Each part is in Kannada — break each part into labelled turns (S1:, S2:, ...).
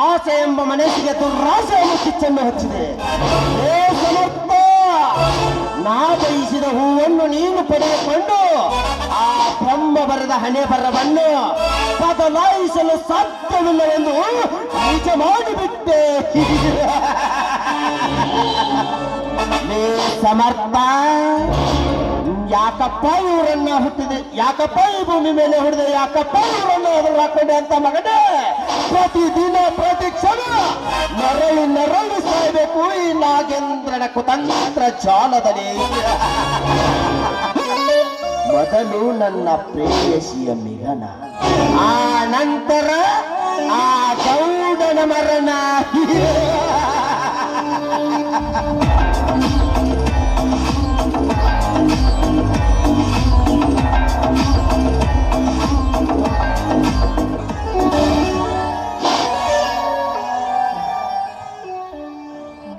S1: ಆಸೆ ಎಂಬ ಮನಸ್ಸಿಗೆ ದುರಾಸೆಯನ್ನು ಕಿಚ್ಚನ್ನು ಹಚ್ಚಿದೆ. ಏ ಸಮರ್ಥ, ನಾ ಬಯಸಿದ ಹೂವನ್ನು ನೀನು ಪಡೆದುಕೊಂಡು ಆ ಬ್ರಹ್ಮ ಬರೆದ ಹಣೆ ಬರವನ್ನು ಬದಲಾಯಿಸಲು ಸಾಧ್ಯವಿಲ್ಲವೆಂದು ನಿಜ ಮಾಡಿಬಿಟ್ಟೆ. ಲೇ ಸಮರ್ಥ, ಯಾಕಪ್ಪ ಇವರನ್ನ ಹುಟ್ಟಿದೆ, ಯಾಕಪ್ಪ ಈ ಭೂಮಿ ಮೇಲೆ ಹುಟ್ಟಿದೆ, ಯಾಕಪ್ಪ ಇವರನ್ನ ಎದುರು ಹಾಕೊಂಡೆ ಅಂತ ಮಗನೇ ಪ್ರತಿದಿನ ಪ್ರತಿ ಕ್ಷಣ ನರಳಿ ನರಳಿ ಸಾಯಬೇಕು ಈ ನಾಗೇಂದ್ರನ ಕುತಂತ್ರ ಜಾಲದಲ್ಲಿ. ಮೊದಲು ನನ್ನ ಪ್ರೇಯಸಿಯ ಮಿಲನ, ಆ ನಂತರ ಆ ಗೌಡನ ಮರಣ.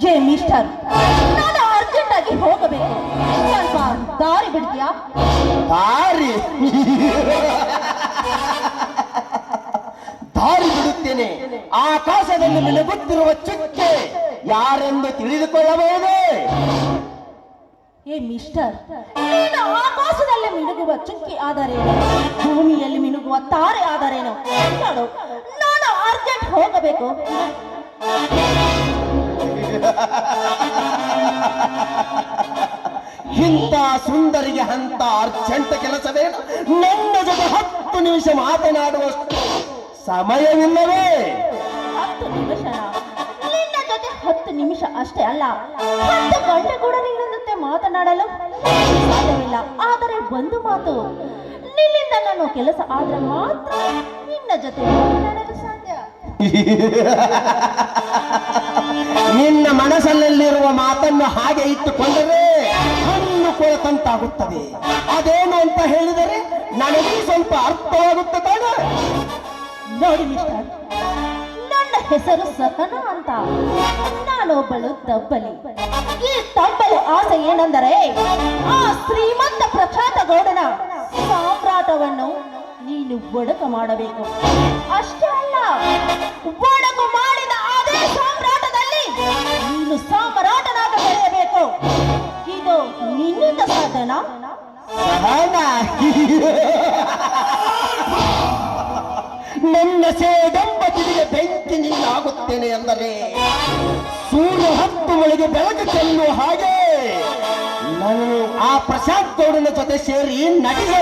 S2: ಜೇ ಮಿಸ್ಟರ್, ನಾನು ಅರ್ಜೆಂಟ್ ಆಗಿ ಹೋಗಬೇಕು, ಸ್ವಲ್ಪ ದಾರಿ ಬಿಡ್ತೀಯಾ?
S1: ದಾರಿ ದಾರಿ ಬಿಡುತ್ತೇನೆ. ಆಕಾಶದಲ್ಲಿ ಮಿನುಗುತ್ತಿರುವ ಚುಕ್ಕೆ ಯಾರೆಂದು ತಿಳಿದುಕೊಳ್ಳಬಹುದೇ?
S2: ಏ ಮಿಸ್ಟರ್, ನೀನು ಆಕಾಶದಲ್ಲಿ ಮಿನುಗುವ ಚುಕ್ಕಿ ಆದರೇನು, ಭೂಮಿಯಲ್ಲಿ ಮಿನುಗುವ ತಾರೆ ಆದರೇನು? ನೋಡು, ನಾನು ಅರ್ಜೆಂಟ್ ಹೋಗಬೇಕು.
S1: ಇಂಥ ಸುಂದರಿಗೆ ಅಂತ ಅರ್ಜೆಂಟ್ ಕೆಲಸವೇನು? ನನ್ನ ಜೊತೆ 10 ನಿಮಿಷ ಮಾತನಾಡುವಷ್ಟು ಸಮಯವಿಲ್ಲವೇ?
S2: 10 ನಿಮಿಷ? ನಿನ್ನ ಜೊತೆ 10 ನಿಮಿಷ ಅಷ್ಟೇ ಅಲ್ಲ, 10 ಗಂಟೆ ಕೂಡ ನಿನ್ನ ಜೊತೆ ಮಾತನಾಡಲು ಸಾಧ್ಯವಿಲ್ಲ. ಆದರೆ ಒಂದು ಮಾತು, ನಿನ್ನಿಂದ ನಾನು ಕೆಲಸ ಆದ್ರೆ ಮಾತ್ರ ನಿನ್ನ ಜೊತೆ ಮಾತನಾಡಲು ಸಾಧ್ಯ.
S1: ನಿನ್ನ ಮನಸ್ಸಲ್ಲಿರುವ ಮಾತನ್ನು ಹಾಗೆ ಇಟ್ಟುಕೊಂಡರೆ ಹಣ್ಣು ಕೊಳತಂತಾಗುತ್ತದೆ. ಅದೇನು ಅಂತ ಹೇಳಿದರೆ ನನಗೆ ಸ್ವಲ್ಪ ಅರ್ಥವಾಗುತ್ತೆ ತಾನೆ?
S2: ನೋಡಿ ಮಿಸ್ಟರ್, ನನ್ನ ಹೆಸರು ಸಹನ ಅಂತ. ನಾನೊಬ್ಬಳು ತಬ್ಬಲಿ. ಈ ತಬ್ಬಲಿ ಆಸೆ ಏನೆಂದರೆ ಆ ಶ್ರೀಮಂತ ಪ್ರಖ್ಯಾತ ಗೌಡನ ಸಾಮ್ರಾಟವನ್ನು ನೀನು ಒಡಕು ಮಾಡಬೇಕು. ಅಷ್ಟೇ ಅಲ್ಲ, ಒಡಕು ಮಾಡಿದ ಅದೇ ಸಾಮ್ರಾಟದಲ್ಲಿ ನೀನು ಸಾಮ್ರಾಟನಾಗ ಬೆಳೆಯಬೇಕು. ಇದು ನಿನ್ನಿಂದ ಸಾಧ್ಯನಾ?
S1: ನನ್ನ ಸೇದಂಬತಿಗೆ ಬೆಂಕಿ ನೀನಾಗುತ್ತೇನೆ ಎಂದರೆ ಸೂರ್ಯ 10 ಮಳೆಗೆ ಬೆಳಕು ಚೆಲ್ಲುವ ಹಾಗೆ ನಾನು ಆ ಪ್ರಶಾಂತ್ ಗೌಡನ ಜೊತೆ ಸೇರಿ ನಟಿಸ